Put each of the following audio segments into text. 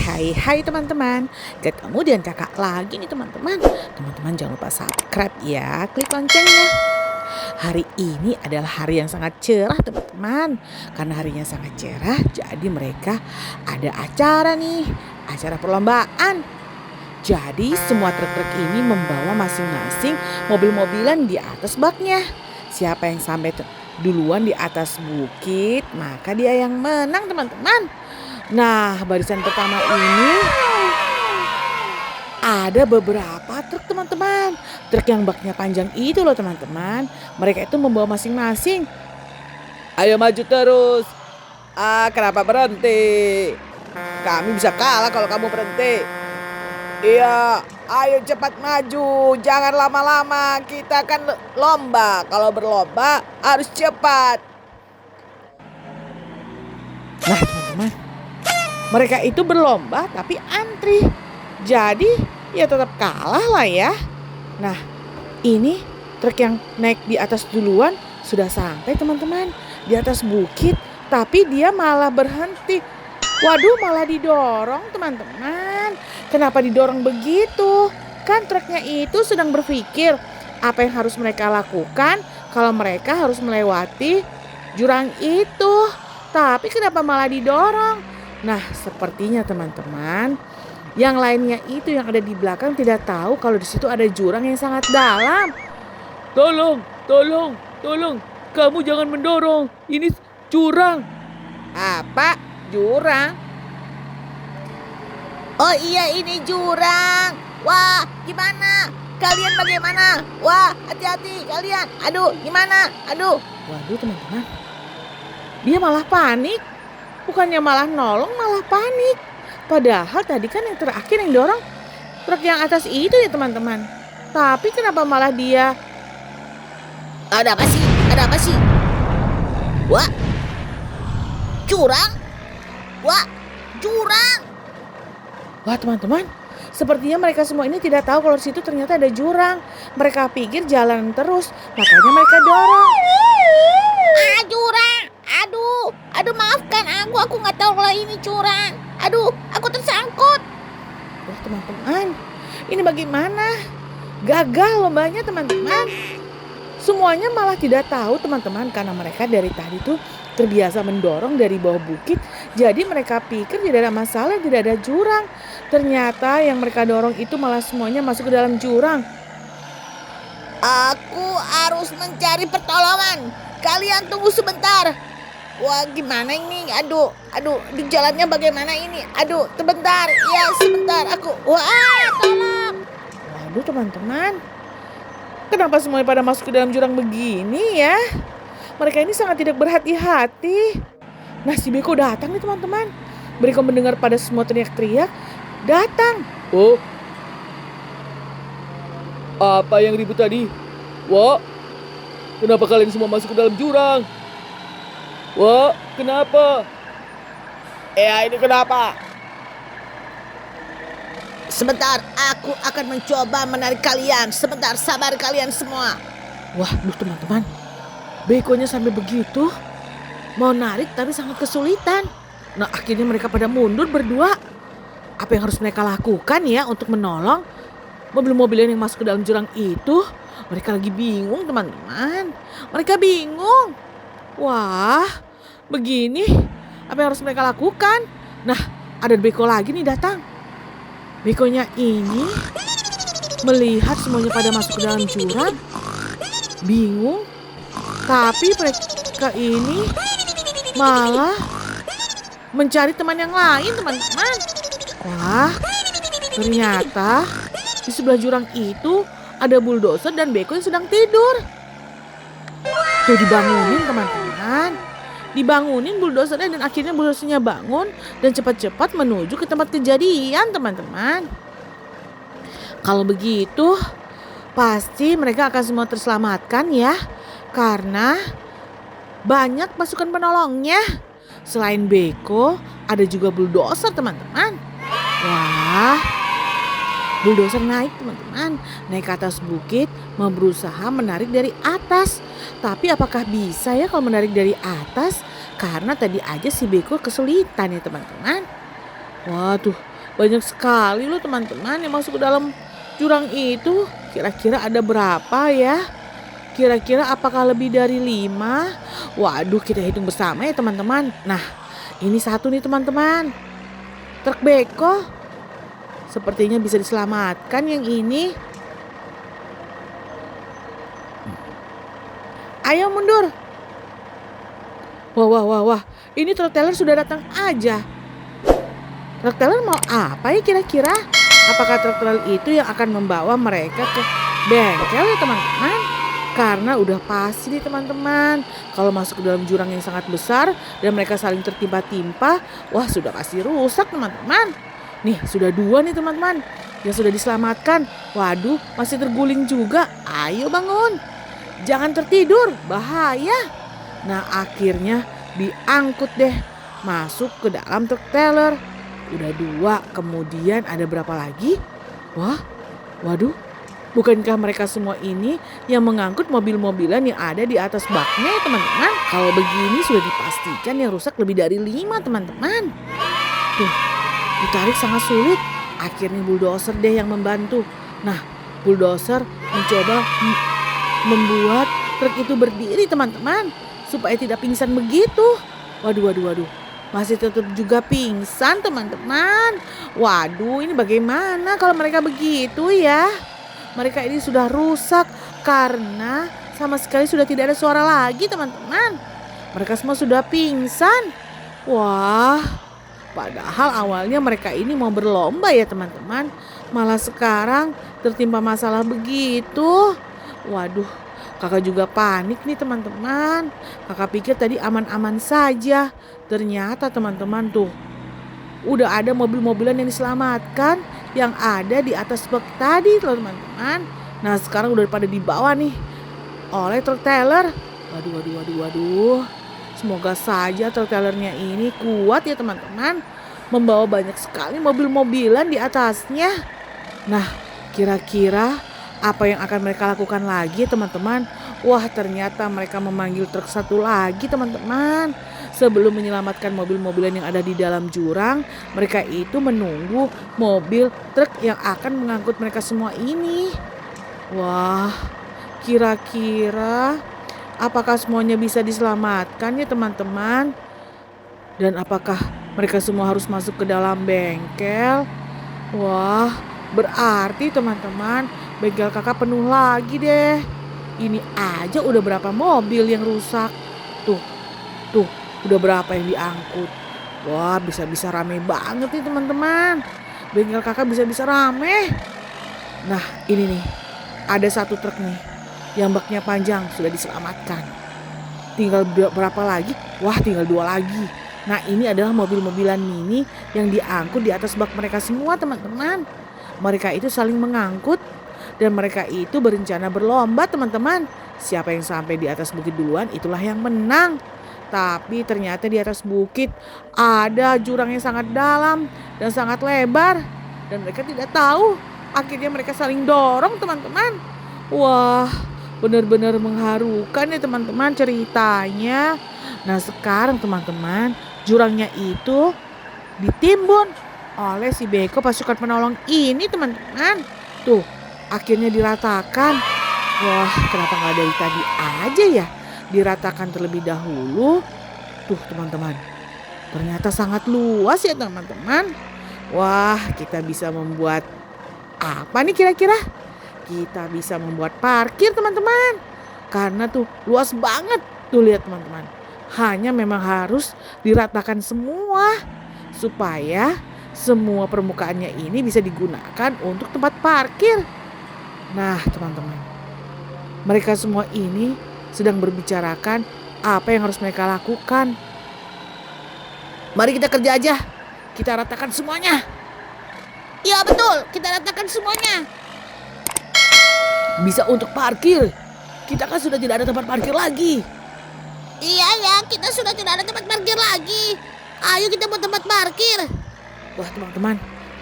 Hai teman-teman. Ketemu dengan kakak lagi nih teman-teman. Teman-teman jangan lupa subscribe ya. Klik loncengnya. Hari ini adalah hari yang sangat cerah teman-teman. Karena harinya sangat cerah, jadi mereka ada acara nih. Acara perlombaan. Jadi semua truk-truk ini membawa masing-masing mobil-mobilan di atas baknya. Siapa yang sampai duluan di atas bukit, maka dia yang menang teman-teman. Nah, barisan pertama ini ada beberapa truk teman-teman. Truk yang baknya panjang itu loh teman-teman. Mereka itu membawa masing-masing. Ayo maju terus. Kenapa berhenti? Kami bisa kalah kalau kamu berhenti. Iya, ayo cepat maju. Jangan lama-lama. Kita akan lomba. Kalau berlomba harus cepat. Nah teman-teman, mereka itu berlomba tapi antri. Jadi ya tetap kalah lah ya. Nah ini truk yang naik di atas duluan sudah sampai teman-teman. Di atas bukit tapi dia malah berhenti. Waduh, malah didorong teman-teman. Kenapa didorong begitu? Kan truknya itu sedang berpikir apa yang harus mereka lakukan kalau mereka harus melewati jurang itu. Tapi kenapa malah didorong? Nah, sepertinya teman-teman, yang lainnya itu yang ada di belakang tidak tahu kalau di situ ada jurang yang sangat dalam. Tolong, kamu jangan mendorong. Ini jurang. Apa? Jurang? Oh iya, ini jurang. Wah, gimana? Kalian bagaimana? Wah, hati-hati kalian. Aduh, gimana? Aduh. Waduh teman-teman, dia malah panik. Bukannya malah nolong, malah panik. Padahal tadi kan yang terakhir yang dorong truk yang atas itu ya teman-teman. Tapi kenapa malah dia... Ada apa sih? Ada apa sih? Wah, jurang? Wah, jurang. Wah teman-teman, sepertinya mereka semua ini tidak tahu kalau di situ ternyata ada jurang. Mereka pikir jalan terus, makanya mereka dorong. Jurang. Aduh maafkan aku nggak tahu kalau ini jurang. Aduh, aku tersangkut. Wah teman-teman, ini bagaimana? Gagal lombanya teman-teman. Semuanya malah tidak tahu teman-teman karena mereka dari tadi tuh terbiasa mendorong dari bawah bukit. Jadi mereka pikir tidak ada masalah, tidak ada jurang. Ternyata yang mereka dorong itu malah semuanya masuk ke dalam jurang. Aku harus mencari pertolongan. Kalian tunggu sebentar. Wah, gimana ini? Aduh, di jalannya bagaimana ini? Aduh, sebentar. Ya, sebentar. Wah, tolong. Waduh, teman-teman. Kenapa semuanya pada masuk ke dalam jurang begini ya? Mereka ini sangat tidak berhati-hati. Nah, si Beko datang nih, teman-teman. Beko mendengar pada semua teriak-teriak, datang. Oh. Apa yang ribut tadi? Wah, kenapa kalian semua masuk ke dalam jurang? Wah, kenapa? Ini kenapa? Sebentar, aku akan mencoba menarik kalian. Sebentar, sabar kalian semua. Wah, teman-teman. Bekonya sampai begitu. Mau narik tapi sangat kesulitan. Nah, akhirnya mereka pada mundur berdua. Apa yang harus mereka lakukan ya untuk menolong mobil-mobil yang masuk ke dalam jurang itu? Mereka lagi bingung, teman-teman. Mereka bingung. Wah, begini apa yang harus mereka lakukan? Nah, ada Beko lagi nih datang. Bekonya ini melihat semuanya pada masuk ke dalam jurang. Bingung. Tapi mereka ini malah mencari teman yang lain, teman-teman. Wah, ternyata di sebelah jurang itu ada bulldozer dan Beko yang sedang tidur. Tuh dibangunin teman-teman. Dibangunin bulldozernya dan akhirnya bulldozernya bangun dan cepat-cepat menuju ke tempat kejadian teman-teman. Kalau begitu pasti mereka akan semua terselamatkan ya. Karena banyak pasukan penolongnya. Selain Beko ada juga bulldozer teman-teman. Wah, bulldozer naik teman-teman. Naik ke atas bukit mau berusaha menarik dari atas. Tapi apakah bisa ya kalau menarik dari atas? Karena tadi aja si Beko kesulitan ya teman-teman. Waduh, Banyak sekali loh teman-teman yang masuk ke dalam jurang itu. Kira-kira ada berapa ya? Kira-kira apakah lebih dari 5? Waduh, kita hitung bersama ya teman-teman. Nah, ini satu nih teman-teman. Truk beko. Sepertinya bisa diselamatkan yang ini. Ayo mundur. Wah, wah, wah, wah. Ini truk trailer sudah datang aja. Truk trailer mau apa ya kira-kira? Apakah truk trailer itu yang akan membawa mereka ke bengkel ya teman-teman? Karena udah pasti nih teman-teman, kalau masuk ke dalam jurang yang sangat besar dan mereka saling tertimpa-timpa, wah sudah pasti rusak teman-teman. Nih sudah 2 nih teman-teman yang sudah diselamatkan. Waduh, masih terguling juga. Ayo bangun, jangan tertidur, bahaya. Nah akhirnya diangkut deh masuk ke dalam truk trailer. Udah 2, kemudian ada berapa lagi? Wah, waduh. Bukankah mereka semua ini yang mengangkut mobil-mobilan yang ada di atas baknya ya teman-teman? Kalau begini sudah dipastikan yang rusak lebih dari 5 teman-teman. Tuh, ditarik sangat sulit. Akhirnya bulldozer deh yang membantu. Nah, bulldozer mencoba membuat truk itu berdiri teman-teman. Supaya tidak pingsan begitu. Waduh, waduh, waduh. Masih tetap juga pingsan teman-teman. Waduh, ini bagaimana kalau mereka begitu ya? Mereka ini sudah rusak karena sama sekali sudah tidak ada suara lagi teman-teman. Mereka semua sudah pingsan. Wah, padahal awalnya mereka ini mau berlomba ya teman-teman. Malah sekarang tertimpa masalah begitu. Waduh, kakak juga panik nih teman-teman. Kakak pikir tadi aman-aman saja. Ternyata teman-teman tuh, udah ada mobil-mobilan yang diselamatkan yang ada di atas bak tadi loh teman-teman. Nah sekarang udah pada dibawa nih oleh truk trailer. Waduh, waduh, waduh, waduh. Semoga saja truk trailernya ini kuat ya teman-teman. Membawa banyak sekali mobil-mobilan di atasnya. Nah kira-kira apa yang akan mereka lakukan lagi ya teman-teman? Wah ternyata mereka memanggil truk satu lagi teman-teman. Sebelum menyelamatkan mobil-mobilan yang ada di dalam jurang, mereka itu menunggu mobil truk yang akan mengangkut mereka semua ini. Wah, kira-kira apakah semuanya bisa diselamatkan ya teman-teman? Dan apakah mereka semua harus masuk ke dalam bengkel? Wah, berarti teman-teman, bengkel kakak penuh lagi deh. Ini aja udah berapa mobil yang rusak. Tuh, tuh. Udah berapa yang diangkut. Wah bisa-bisa rame banget nih teman-teman. Bengkel kakak bisa-bisa rame. Nah ini nih. Ada satu truk nih. Yang baknya panjang sudah diselamatkan. Tinggal berapa lagi? Wah tinggal 2 lagi. Nah ini adalah mobil-mobilan mini yang diangkut di atas bak mereka semua teman-teman. Mereka itu saling mengangkut. Dan mereka itu berencana berlomba teman-teman. Siapa yang sampai di atas bukit duluan itulah yang menang. Tapi ternyata di atas bukit ada jurang yang sangat dalam dan sangat lebar. Dan mereka tidak tahu. Akhirnya mereka saling dorong teman-teman. Wah benar-benar mengharukan ya teman-teman ceritanya. Nah sekarang teman-teman jurangnya itu ditimbun oleh si beko pasukan penolong ini teman-teman. Tuh akhirnya diratakan. Wah kenapa gak dari tadi aja ya? Diratakan terlebih dahulu. Tuh teman-teman, ternyata sangat luas ya teman-teman. Wah kita bisa membuat apa nih kira-kira? Kita bisa membuat parkir teman-teman. Karena tuh luas banget. Tuh lihat teman-teman. Hanya memang harus diratakan semua. Supaya semua permukaannya ini bisa digunakan untuk tempat parkir. Nah teman-teman, mereka semua ini sedang berbicarakan apa yang harus mereka lakukan. Mari kita kerja aja. Kita ratakan semuanya. Iya betul, kita ratakan semuanya. Bisa untuk parkir. Kita kan sudah tidak ada tempat parkir lagi. Iya ya, kita sudah tidak ada tempat parkir lagi. Ayo kita buat tempat parkir. Wah teman-teman,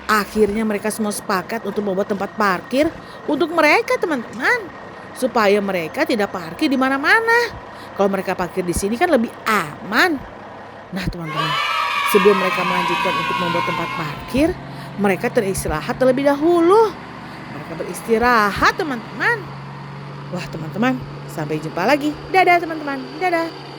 akhirnya mereka semua sepakat untuk membuat tempat parkir untuk mereka teman-teman. Supaya mereka tidak parkir di mana-mana. Kalau mereka parkir di sini kan lebih aman. Nah teman-teman, sebelum mereka melanjutkan untuk membuat tempat parkir, mereka teristirahat terlebih dahulu. Mereka beristirahat teman-teman. Wah teman-teman, sampai jumpa lagi. Dadah teman-teman, dadah.